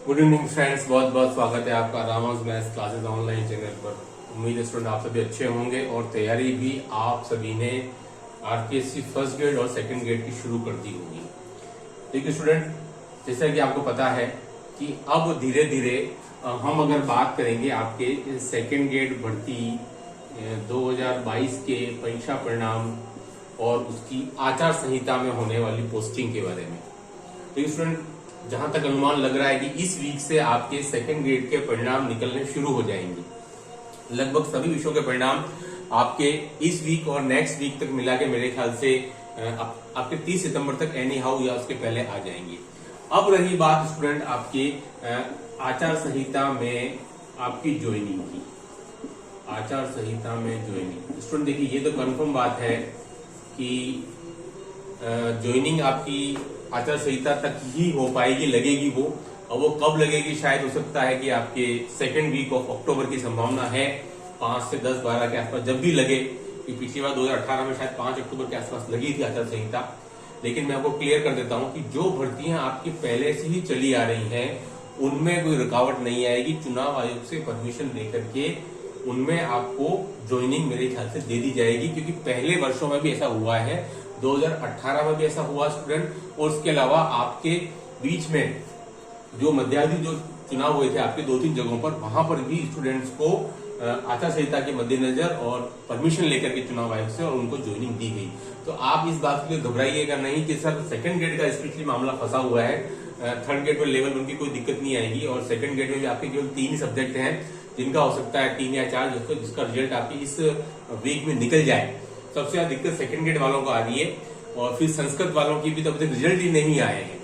Good evening friends, बहुत बहुत स्वागत है आपका रामास मैथ्स क्लासेस ऑनलाइन चैनल पर। उम्मीद है स्टूडेंट आप सभी अच्छे होंगे और तैयारी भी आप सभी ने आरपीएससी फर्स्ट ग्रेड और सेकंड ग्रेड की शुरू कर दी होगी। देखिए स्टूडेंट, जैसा कि आपको पता है कि अब धीरे धीरे हम अगर बात करेंगे आपके सेकंड ग्रेड भर्ती 2022 के परीक्षा परिणाम और उसकी आचार संहिता में होने वाली पोस्टिंग के बारे में। देखिए स्टूडेंट, जहां तक अनुमान लग रहा है कि इस वीक से आपके सेकंड ग्रेड के परिणाम निकलने शुरू हो जाएंगे। लगभग सभी विषयों के परिणाम आपके इस वीक और नेक्स्ट वीक तक मिला के मेरे ख्याल से आपके 30 सितंबर तक एनी हाउ या उसके पहले आ जाएंगे। अब रही बात स्टूडेंट आपके आचार संहिता में आपकी ज्वाइनिंग की। आचार संहिता में ज्वाइनिंग स्टूडेंट, देखिए ये तो कंफर्म बात है कि ज्वाइनिंग आपकी आचार संहिता तक ही हो पाएगी, लगेगी वो। और वो कब लगेगी, शायद हो सकता है कि आपके सेकेंड वीक ऑफ अक्टूबर की संभावना है, 5 से 10-12 के आसपास जब भी लगे। पिछली बार 2018 में शायद 5 अक्टूबर के आसपास लगी थी आचार संहिता। लेकिन मैं आपको क्लियर कर देता हूं कि जो भर्तियां आपकी पहले से ही चली आ रही हैं उनमें कोई रुकावट नहीं आएगी। चुनाव आयोग से परमिशन लेकर के उनमें आपको ज्वाइनिंग मेरे ख्याल से दे दी जाएगी, क्योंकि पहले वर्षों में भी ऐसा हुआ है। 2018 में भी ऐसा हुआ स्टूडेंट, और उसके अलावा आपके बीच में जो मध्यावधि जो चुनाव हुए थे आपके 2-3 जगहों पर, वहां पर भी स्टूडेंट्स को आचार संहिता के मद्देनजर और परमिशन लेकर के चुनाव आयोग से और उनको ज्वाइनिंग दी गई। तो आप इस बात के लिए घबराइएगा नहीं कि सर सेकंड ग्रेड का स्पेशली मामला फंसा हुआ है, थर्ड ग्रेड में लेवल उनकी कोई दिक्कत नहीं आएगी। और सेकंड ग्रेड में भी आपके केवल 3 ही सब्जेक्ट हैं जिनका हो सकता है 3 या 4 जिसका रिजल्ट आपकी इस वीक में निकल जाए। सबसे ज्यादा दिक्कत सेकंड ग्रेड वालों को आ रही है, और फिर संस्कृत वालों की भी तब तक रिजल्ट ही नहीं आए हैं।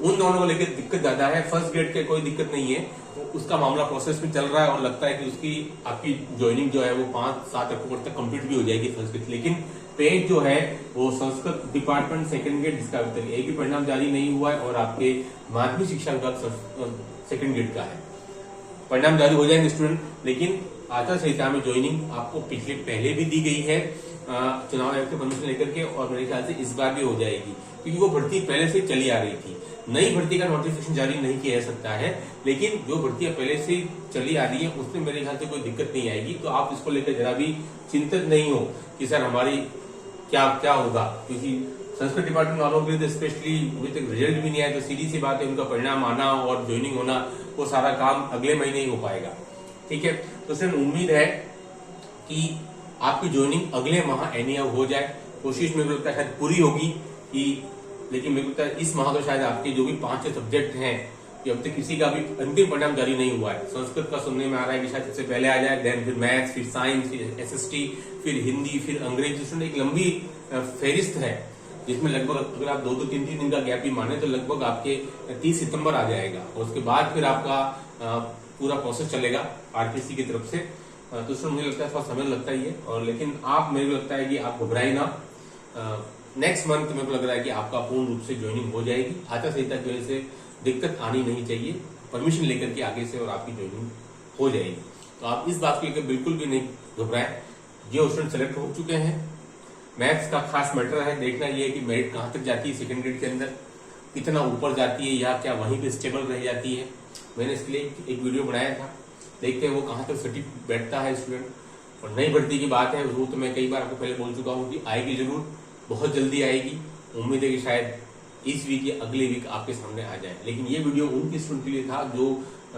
उन दोनों को लेकर दिक्कत ज्यादा है। फर्स्ट ग्रेड के कोई दिक्कत नहीं है, उसका मामला प्रोसेस में चल रहा है और लगता है कि उसकी आपकी ज्वाइनिंग जो है वो 5-7 अक्टूबर तक कंप्लीट भी हो जाएगी फर्स्ट ग्रेड। लेकिन पेज जो है वो संस्कृत डिपार्टमेंट सेकंड ग्रेड, जिसका अभी तक एक भी परिणाम जारी नहीं हुआ है, और आपके माध्यमिक शिक्षा विभाग सेकंड ग्रेड का है। परिणाम जारी हो जाएंगे स्टूडेंट, लेकिन आचार संहिता में ज्वाइनिंग आपको पहले भी दी गई है चुनाव आयोग से परमिशन लेकर के, और मेरे ख्याल से इस बार भी हो जाएगी, क्योंकि वो भर्ती पहले से चली आ रही थी। नई भर्ती का नोटिफिकेशन जारी नहीं किया जा सकता है, लेकिन जो भर्तियां पहले से चली आ रही है उसमें मेरे ख्याल से कोई दिक्कत नहीं आएगी। तो आप इसको लेकर जरा भी चिंतित नहीं हो कि सर हमारी क्या होगा, क्योंकि संस्कृत डिपार्टमेंट वालों के लिए स्पेशली अभी तक रिजल्ट भी नहीं आया। तो सीधी सी बात है, उनका परिणाम आना और ज्वाइनिंग होना, वो सारा काम अगले महीने ही हो पाएगा। ठीक है, तो सर उम्मीद है कि आपकी ज्वाइनिंग अगले माह एनी हाउ हो जाए। कोशिश मेरे को लगता है शायद पूरी होगी कि, लेकिन मेरे को लगता है इस माह तो शायद आपके जो भी 5-6 सब्जेक्ट हैं कि अब तक किसी का भी अंतिम परिणाम जारी नहीं हुआ है। संस्कृत का सुनने में आ रहा है कि शायद सबसे पहले आ जाए, देन फिर मैथ्स, फिर साइंस, फिर एसएसटी, फिर हिंदी, फिर अंग्रेजी। एक लंबी फेरिस्त है जिसमें लगभग अगर आप 2-3 दिन का गैप भी माने तो लगभग आपके 30 सितंबर आ जाएगा, और उसके बाद फिर आपका पूरा प्रोसेस चलेगा आरपीएससी की तरफ से। तो उसमें मुझे लगता है थोड़ा समय लगता ही है, और लेकिन आप मेरे को लगता है कि आप घबराए ना। नेक्स्ट मंथ मेरे को लग रहा है कि आपका पूर्ण रूप से ज्वाइनिंग हो जाएगी। आचार संहिता की वजह से दिक्कत आनी नहीं चाहिए, परमिशन लेकर के आगे से और आपकी ज्वाइनिंग हो जाएगी। तो आप इस बात को लेकर बिल्कुल भी नहीं घबराए। जो स्टूडेंट सेलेक्ट हो चुके हैं, मैथ्स का खास मैटर है, देखना यह है कि मेरिट कहां तक जाती है सेकंड ग्रेड के अंदर, कितना ऊपर जाती है या क्या वहीं पे स्टेबल रह जाती है। मैंने इसके लिए एक वीडियो बनाया था, देखते हैं वो कहां तक सटीक बैठता है स्टूडेंट। और नई भर्ती की बात है वो तो मैं कई बार आपको पहले बोल चुका हूं कि आएगी जरूर, बहुत जल्दी आएगी। उम्मीद है कि शायद इस वीक या अगले वीक आपके सामने आ जाए। लेकिन ये वीडियो उनके स्टूडेंट के लिए था जो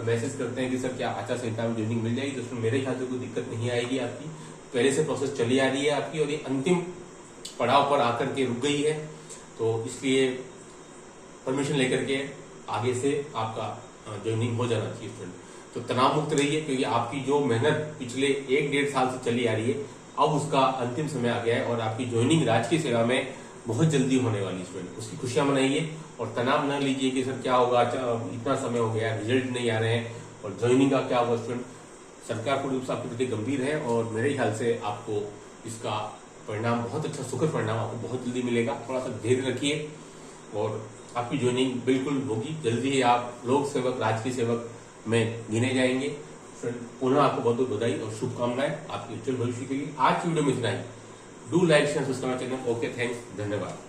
मैसेज करते हैं कि सर क्या आचार संहिता में ज्वाइनिंग मिल जाएगी। तो मेरे ख्याल से कोई दिक्कत नहीं आएगी आपकी, पहले से प्रोसेस चली आ रही है आपकी, और ये अंतिम पड़ाव पर आकर के रुक गई है। तो इसलिए परमिशन लेकर के आगे से आपका ज्वाइनिंग हो जाना चाहिए स्टूडेंट। तो तनाव मुक्त रहिए, क्योंकि आपकी जो मेहनत पिछले 1-1.5 साल से चली आ रही है अब उसका अंतिम समय आ गया है, और आपकी ज्वाइनिंग राजकीय सेवा में बहुत जल्दी होने वाली स्टूडेंट। उसकी खुशियां मनाइए और तनाव न लीजिए कि सर क्या होगा, इतना समय हो गया, रिजल्ट नहीं आ रहे हैं और ज्वाइनिंग का क्या होगा स्टूडेंट। सरकार पूरी रूप से आपके प्रति गंभीर है, और मेरे ख्याल से आपको इसका परिणाम बहुत अच्छा, सुखद परिणाम आपको बहुत जल्दी मिलेगा। थोड़ा सा धैर्य रखिए और आपकी ज्वाइनिंग बिल्कुल होगी जल्दी ही। आप लोक सेवक, राजकीय सेवक में गिने जाएंगे। पुनः आपको बहुत बहुत बधाई और शुभकामनाएं आपके उज्जवल भविष्य के लिए। आज की वीडियो में इतना ही। Do like share subscribe channel. Okay, thanks, धन्यवाद।